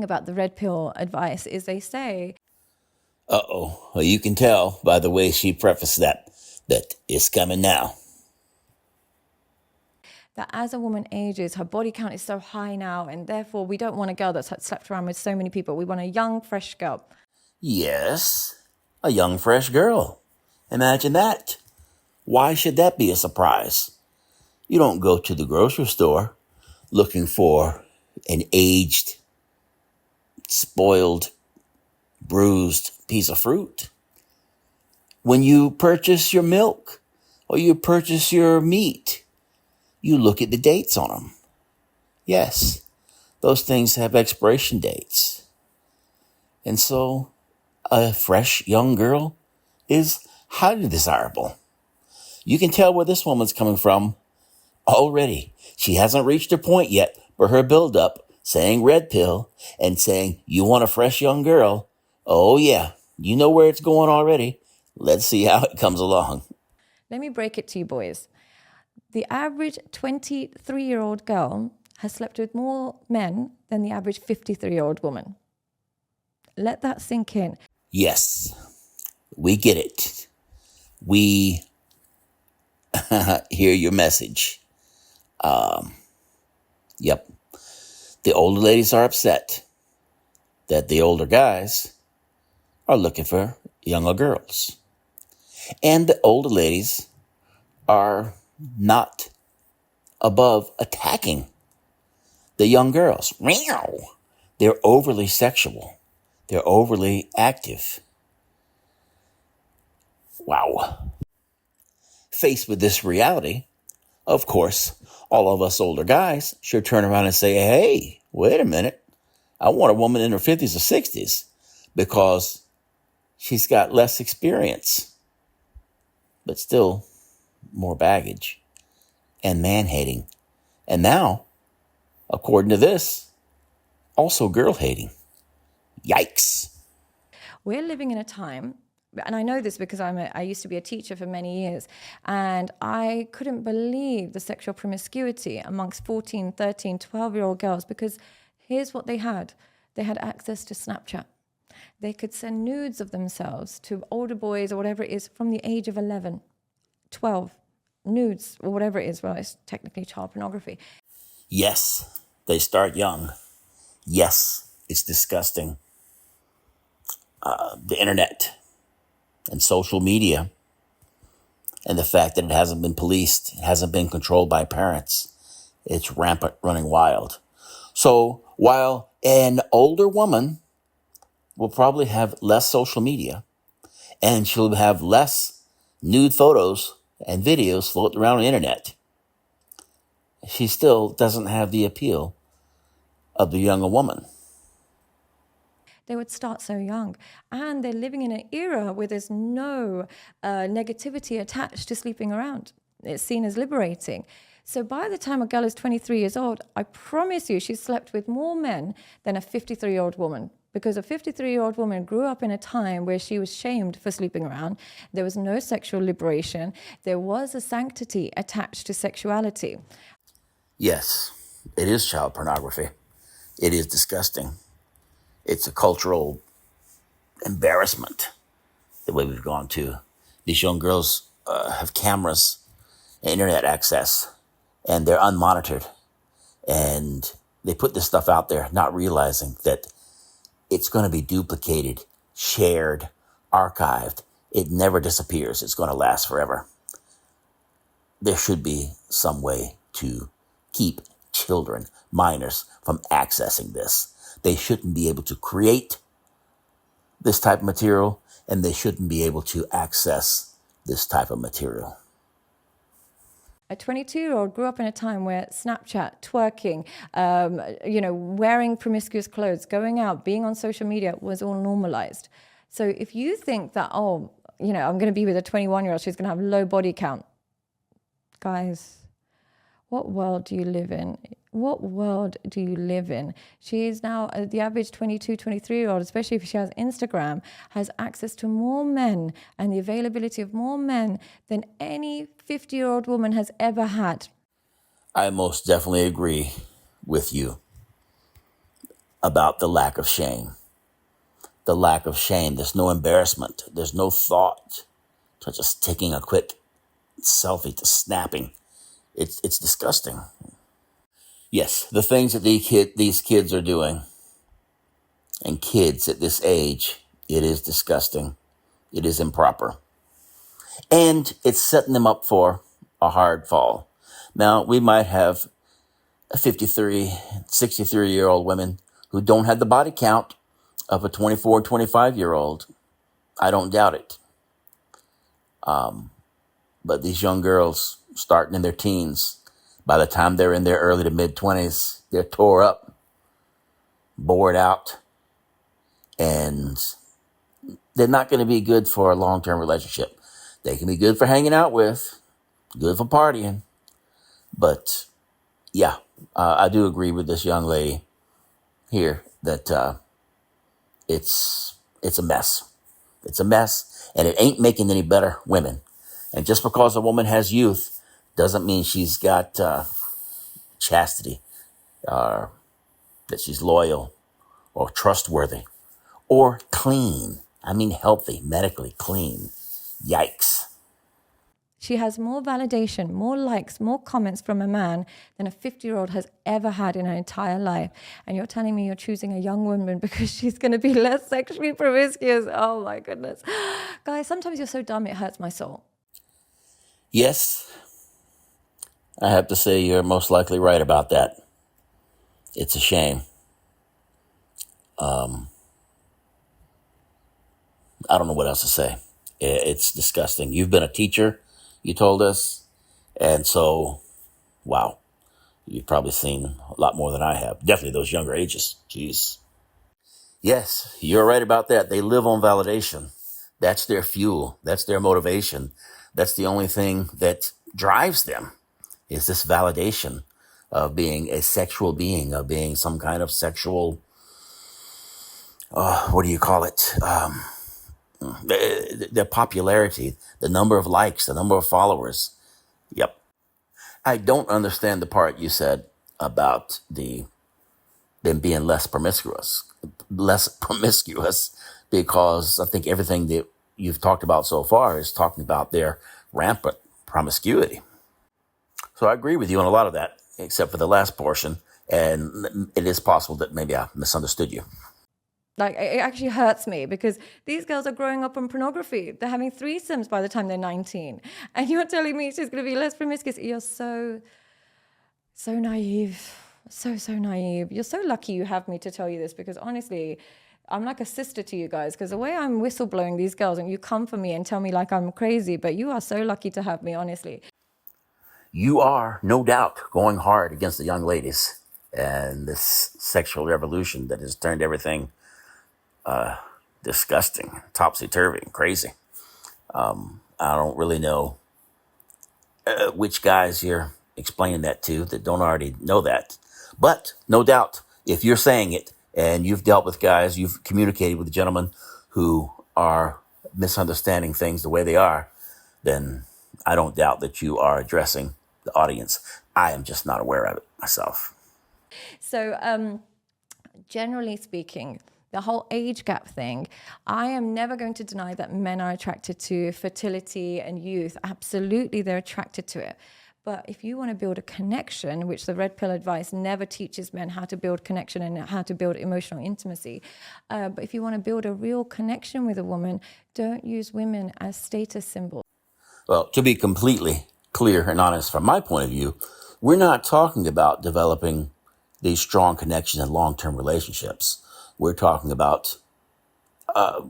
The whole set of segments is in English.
about the red pill advice is they say, Uh-oh. Well, you can tell by the way she prefaced that it's coming now. that as a woman ages, her body count is so high now, and therefore we don't want a girl that's slept around with so many people. We want a young, fresh girl. Yes, a young, fresh girl. Imagine that. Why should that be a surprise? You don't go to the grocery store looking for an aged, spoiled, bruised piece of fruit. When you purchase your milk or you purchase your meat, you look at the dates on them. Yes, those things have expiration dates. And so a fresh young girl is highly desirable. You can tell where this woman's coming from already. She hasn't reached her point yet, but her build-up, saying red pill and saying, you want a fresh young girl. Oh yeah, you know where it's going already. Let's see how it comes along. Let me break it to you boys. The average 23-year-old girl has slept with more men than the average 53-year-old woman. Let that sink in. Yes, we get it. We hear your message. Yep. The older ladies are upset that the older guys are looking for younger girls. And the older ladies are not above attacking the young girls. They're overly sexual. They're overly active. Wow. Faced with this reality, of course, all of us older guys should turn around and say, hey, wait a minute. I want a woman in her 50s or 60s because she's got less experience, but still more baggage and man-hating. And now, according to this, also girl-hating. Yikes. We're living in a time, and I know this because I used to be a teacher for many years, and I couldn't believe the sexual promiscuity amongst 14, 13, 12-year-old girls, because here's what they had. They had access to Snapchat. They could send nudes of themselves to older boys or whatever it is from the age of 11, 12, nudes or whatever it is. Well, it's technically child pornography. Yes, they start young. Yes, it's disgusting. The internet and social media and the fact that it hasn't been policed, it hasn't been controlled by parents. It's rampant, running wild. So while an older woman will probably have less social media and she'll have less nude photos and videos floating around the internet, she still doesn't have the appeal of the younger woman. They would start so young, and they're living in an era where there's no negativity attached to sleeping around. It's seen as liberating. So by the time a girl is 23 years old, I promise you she's slept with more men than a 53-year-old woman, because a 53-year-old woman grew up in a time where she was shamed for sleeping around. There was no sexual liberation. There was a sanctity attached to sexuality. Yes, it is child pornography. It is disgusting. It's a cultural embarrassment, the way we've gone to. These young girls have cameras and internet access, and they're unmonitored. And they put this stuff out there, not realizing that it's going to be duplicated, shared, archived. It never disappears. It's going to last forever. There should be some way to keep children, minors, from accessing this. They shouldn't be able to create this type of material, and they shouldn't be able to access this type of material. A 22-year-old grew up in a time where Snapchat, twerking, wearing promiscuous clothes, going out, being on social media was all normalized. So if you think that, I'm going to be with a 21-year-old, she's going to have low body count. Guys, what world do you live in? What world do you live in? She is now, the average 22, 23-year-old, especially if she has Instagram, has access to more men and the availability of more men than any 50-year-old woman has ever had. I most definitely agree with you. about the lack of shame. The lack of shame. There's no embarrassment. There's no thought to just taking a quick selfie, to snapping. It's disgusting. Yes, the things that these kids are doing, and kids at this age, it is disgusting. It is improper. And it's setting them up for a hard fall. Now, we might have 53, 63-year-old women who don't have the body count of a 24, 25-year-old. I don't doubt it. But these young girls starting in their teens, by the time they're in their early to mid-20s, they're tore up, bored out, and they're not going to be good for a long-term relationship. They can be good for hanging out with, good for partying, but yeah, I do agree with this young lady here that it's a mess. It's a mess, and it ain't making any better women. And just because a woman has youth doesn't mean she's got chastity, that she's loyal or trustworthy or clean. I mean healthy, medically clean. Yikes. She has more validation, more likes, more comments from a man than a 50-year-old has ever had in her entire life. And you're telling me you're choosing a young woman because she's going to be less sexually promiscuous. Oh my goodness. Guys, sometimes you're so dumb it hurts my soul. Yes, I have to say you're most likely right about that. It's a shame. I don't know what else to say. It's disgusting. You've been a teacher, you told us. And so, wow, you've probably seen a lot more than I have. Definitely those younger ages. Jeez. Yes, you're right about that. They live on validation. That's their fuel. That's their motivation. That's the only thing that drives them, is this validation of being a sexual being, of being some kind of sexual, what do you call it? Their popularity, the number of likes, the number of followers. Yep. I don't understand the part you said about them being less promiscuous, because I think everything that you've talked about so far is talking about their rampant promiscuity. So I agree with you on a lot of that, except for the last portion. And it is possible that maybe I misunderstood you. Like, it actually hurts me because these girls are growing up on pornography. They're having threesomes by the time they're 19. And you're telling me she's going to be less promiscuous. You're so naive. So naive. You're so lucky you have me to tell you this, because honestly, I'm like a sister to you guys, because the way I'm whistleblowing these girls and you come for me and tell me like I'm crazy, but you are so lucky to have me, honestly. You are, no doubt, going hard against the young ladies and this sexual revolution that has turned everything disgusting, topsy-turvy, crazy. I don't really know which guys you're explaining that to that don't already know that. But no doubt, if you're saying it and you've dealt with guys, you've communicated with gentlemen who are misunderstanding things the way they are, then I don't doubt that you are addressing the audience. I am just not aware of it myself. So generally speaking, the whole age gap thing, I am never going to deny that men are attracted to fertility and youth. Absolutely, they're attracted to it. But if you want to build a connection, which the red pill advice never teaches men how to build connection and how to build emotional intimacy. But if you want to build a real connection with a woman, don't use women as status symbols. Well, to be completely clear and honest from my point of view, we're not talking about developing these strong connections and long-term relationships. We're talking about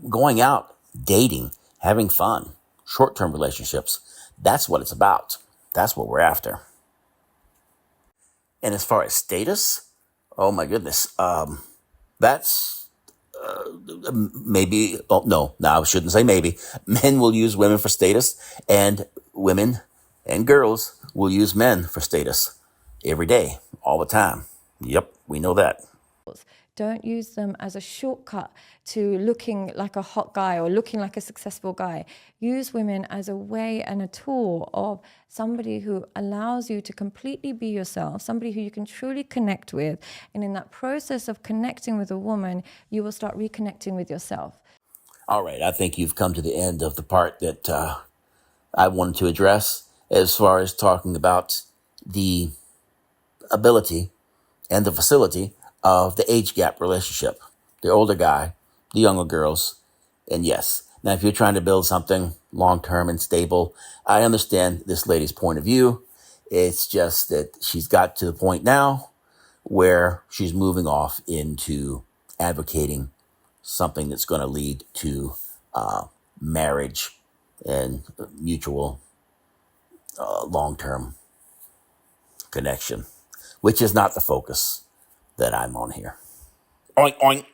going out, dating, having fun, short-term relationships. That's what it's about. That's what we're after. And as far as status, oh my goodness, that's maybe, I shouldn't say maybe. Men will use women for status, and women and girls will use men for status every day, all the time. Yep, we know that. Don't use them as a shortcut to looking like a hot guy or looking like a successful guy. Use women as a way and a tool of somebody who allows you to completely be yourself, somebody who you can truly connect with. And in that process of connecting with a woman, you will start reconnecting with yourself. All right, I think you've come to the end of the part that I wanted to address as far as talking about the ability and the facility of the age gap relationship. The older guy, the younger girls, and yes. Now, if you're trying to build something long-term and stable, I understand this lady's point of view. It's just that she's got to the point now where she's moving off into advocating something that's going to lead to marriage and mutual long-term connection, which is not the focus that I'm on here. Oink, oink.